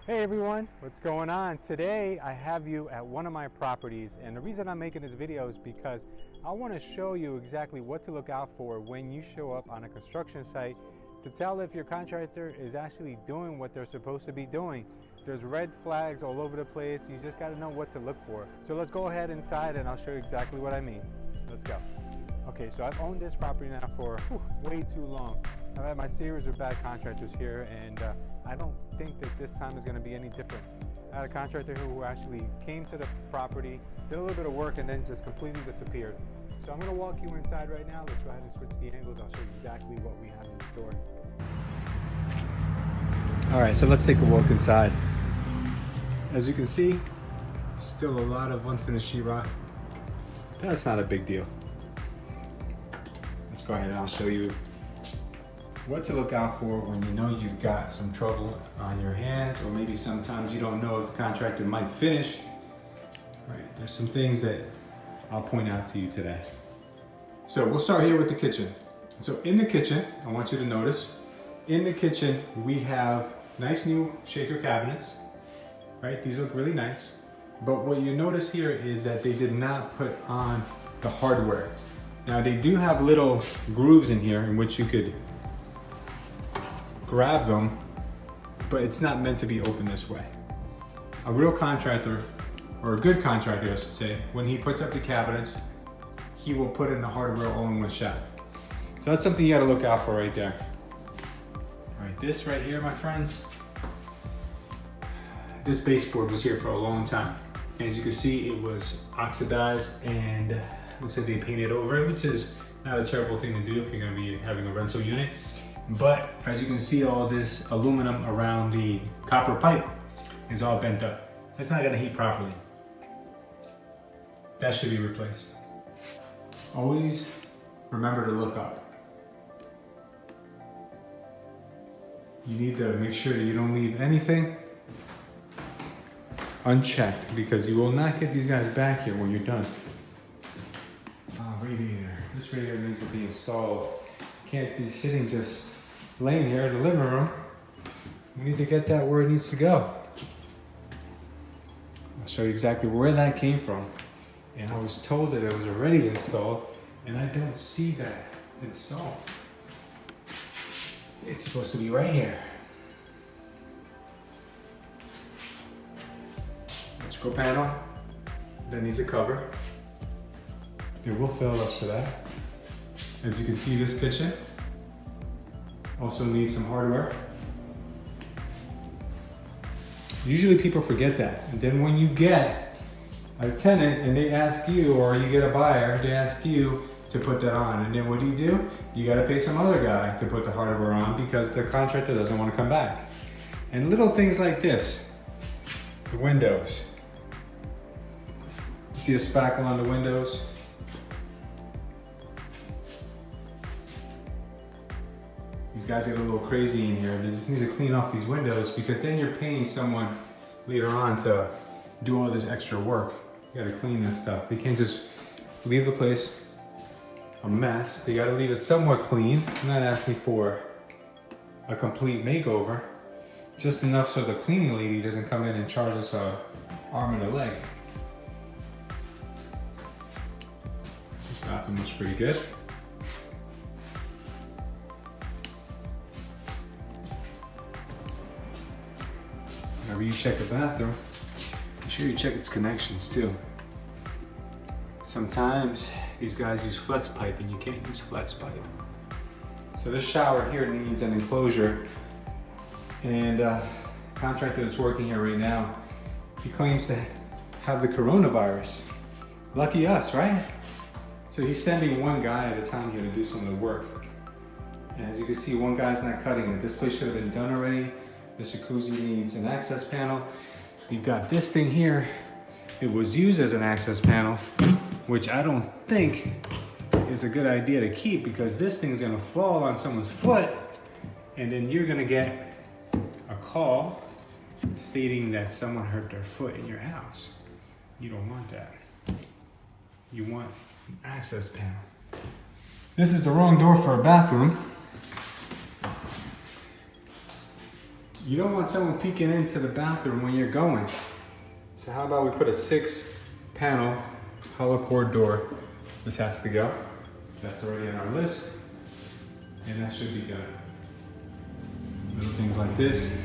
Hey everyone, what's going on? Today I have you at one of my properties, and the reason I'm making this video is because I want to show you exactly what to look out for when you show up on a construction site to tell if your contractor is actually doing what they're supposed to be doing. There's red flags all over the place. You just got to know what to look for. So let's go ahead inside and I'll show you exactly what I mean. Let's go. Okay, so I've owned this property now for way too long. I've had my series of bad contractors here, and I don't think that this time is going to be any different. I had a contractor who actually came to the property, did a little bit of work, and then just completely disappeared. So I'm going to walk you inside right now. Let's go ahead and switch the angles. I'll show you exactly what we have in store. All right, so let's take a walk inside. As you can see, still a lot of unfinished sheetrock. That's not a big deal. Let's go ahead and I'll show you what to look out for when you know you've got some trouble on your hands, or maybe sometimes you don't know if the contractor might finish. Right, there's some things that I'll point out to you today. So we'll start here with the kitchen. So in the kitchen, I want you to notice, in the kitchen we have nice new shaker cabinets, right? These look really nice. But what you notice here is that they did not put on the hardware. Now they do have little grooves in here in which you could grab them, but it's not meant to be open this way. A real contractor, or a good contractor I should say, when he puts up the cabinets, he will put in the hardware all in one shot. So that's something you gotta look out for right there. All right, this right here, my friends, this baseboard was here for a long time. As you can see, it was oxidized and looks like they painted over it, which is not a terrible thing to do if you're gonna be having a rental unit. But as you can see, all this aluminum around the copper pipe is all bent up. It's not gonna heat properly. That should be replaced. Always remember to look up. You need to make sure that you don't leave anything unchecked, because you will not get these guys back here when you're done. Radiator. This radiator needs to be installed. Can't be sitting just laying here in the living room. We need to get that where it needs to go. I'll show you exactly where that came from. And I was told that it was already installed, and I don't see that installed. It's supposed to be right here. Electrical panel that needs a cover. They will fail us for that. As you can see, this kitchen also needs some hardware. Usually people forget that. And then when you get a tenant and they ask you, or you get a buyer, they ask you to put that on. And then what do? You gotta pay some other guy to put the hardware on because the contractor doesn't wanna come back. And little things like this, the windows. See a spackle on the windows? These guys get a little crazy in here. They just need to clean off these windows, because then you're paying someone later on to do all this extra work. You gotta clean this stuff. They can't just leave the place a mess. They gotta leave it somewhat clean. I'm not asking for a complete makeover, just enough so the cleaning lady doesn't come in and charge us an arm and a leg. This bathroom looks pretty good. Whenever you check a bathroom, make sure you check its connections too. Sometimes these guys use flex pipe and you can't use flex pipe. So this shower here needs an enclosure, and contractor that's working here right now, he claims to have the coronavirus. Lucky us, right? So he's sending one guy at a time here to do some of the work. And as you can see, one guy's not cutting it. This place should have been done already. The jacuzzi needs an access panel. You've got this thing here. It was used as an access panel, which I don't think is a good idea to keep, because this thing is gonna fall on someone's foot, and then you're gonna get a call stating that someone hurt their foot in your house. You don't want that. You want an access panel. This is the wrong door for a bathroom. You don't want someone peeking into the bathroom when you're going. So how about we put a 6-panel hollow core door. This has to go. That's already on our list. And that should be done. Little things like this.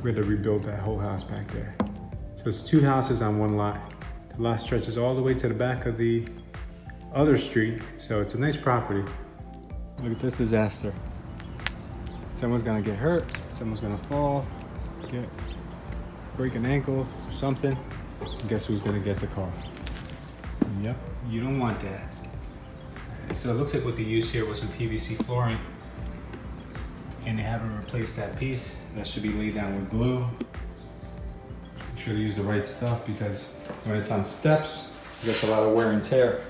We had to rebuild that whole house back there. So it's 2 houses on one lot. The lot stretches all the way to the back of the other street. So it's a nice property. Look at this disaster. Someone's gonna get hurt, someone's gonna fall, break an ankle or something. And guess who's gonna get the car? Yep, you don't want that. Right, so it looks like what they used here was some PVC flooring, and they haven't replaced that piece. That should be laid down with glue. Make sure to use the right stuff because when it's on steps, it gets a lot of wear and tear.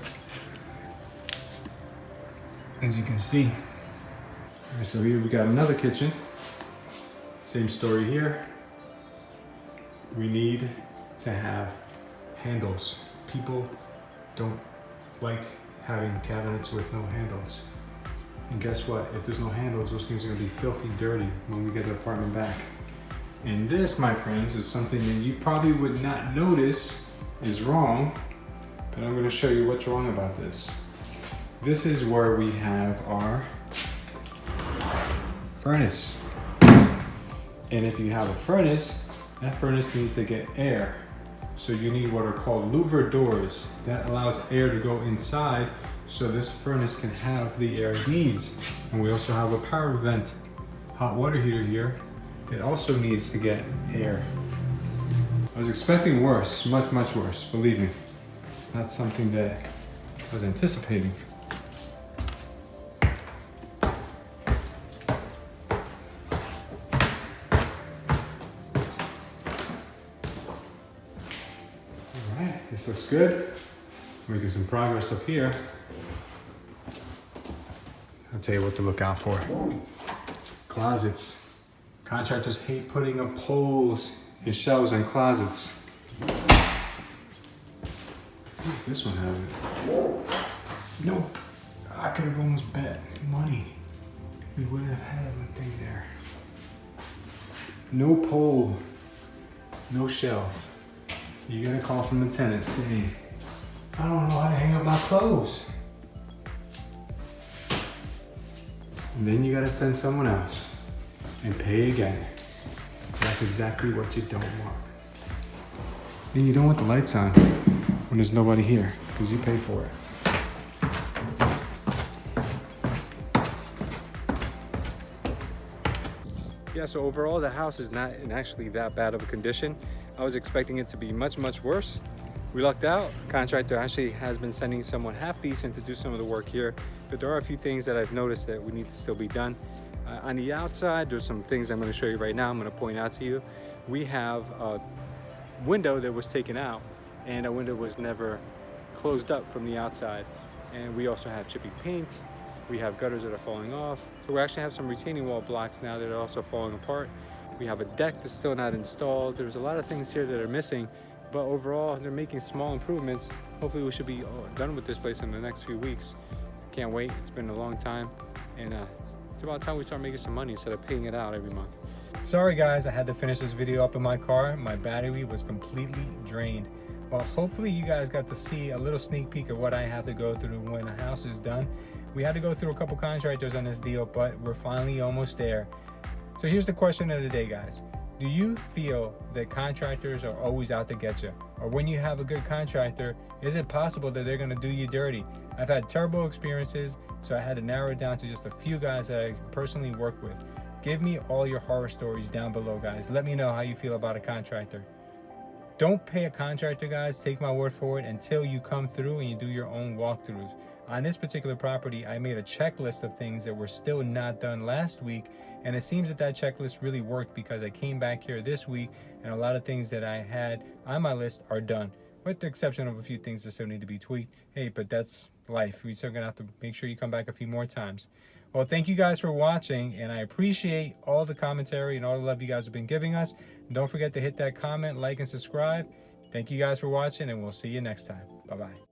As you can see. All right, so here we got another kitchen. Same story here. We need to have handles. People don't like having cabinets with no handles. And guess what? If there's no handles, those things are gonna be filthy dirty when we get the apartment back. And this, my friends, is something that you probably would not notice is wrong, but I'm gonna show you what's wrong about this. This is where we have our furnace. And if you have a furnace, that furnace needs to get air. So you need what are called louver doors. That allows air to go inside so this furnace can have the air it needs. And we also have a power vent hot water heater here. It also needs to get air. I was expecting worse, much, much worse, believe me. Not something that I was anticipating. This looks good. Making some progress up here. I'll tell you what to look out for. Closets. Contractors hate putting up poles and shelves in closets. Let's see if this one has it. Nope. I could have almost bet money we wouldn't have had one thing there. No pole, no shelf. You get a call from the tenant saying, I don't know how to hang up my clothes. And then you gotta send someone else and pay again. That's exactly what you don't want. Then you don't want the lights on when there's nobody here because you pay for it. Yeah, so overall the house is not in actually that bad of a condition. I was expecting it to be much, much worse. We lucked out. Contractor actually has been sending someone half decent to do some of the work here, but there are a few things that I've noticed that we need to still be done. On the outside, there's some things I'm gonna show you right now. I'm gonna point out to you. We have a window that was taken out and a window was never closed up from the outside. And we also have chippy paint. We have gutters that are falling off. So we actually have some retaining wall blocks now that are also falling apart. We have a deck that's still not installed. There's a lot of things here that are missing, but overall they're making small improvements. Hopefully we should be done with this place in the next few weeks. Can't wait, it's been a long time. And it's about time we start making some money instead of paying it out every month. Sorry guys, I had to finish this video up in my car. My battery was completely drained. Well, hopefully you guys got to see a little sneak peek of what I have to go through when a house is done. We had to go through a couple contractors on this deal, but we're finally almost there. So here's the question of the day, guys. Do you feel that contractors are always out to get you? Or when you have a good contractor, is it possible that they're gonna do you dirty? I've had terrible experiences, so I had to narrow it down to just a few guys that I personally work with. Give me all your horror stories down below, guys. Let me know how you feel about a contractor. Don't pay a contractor, guys, take my word for it, until you come through and you do your own walkthroughs. On this particular property, I made a checklist of things that were still not done last week, and it seems that that checklist really worked because I came back here this week and a lot of things that I had on my list are done, with the exception of a few things that still need to be tweaked. Hey, but that's life. We're still gonna have to make sure you come back a few more times. Well, thank you guys for watching, and I appreciate all the commentary and all the love you guys have been giving us. And don't forget to hit that comment, like, and subscribe. Thank you guys for watching, and we'll see you next time. Bye-bye.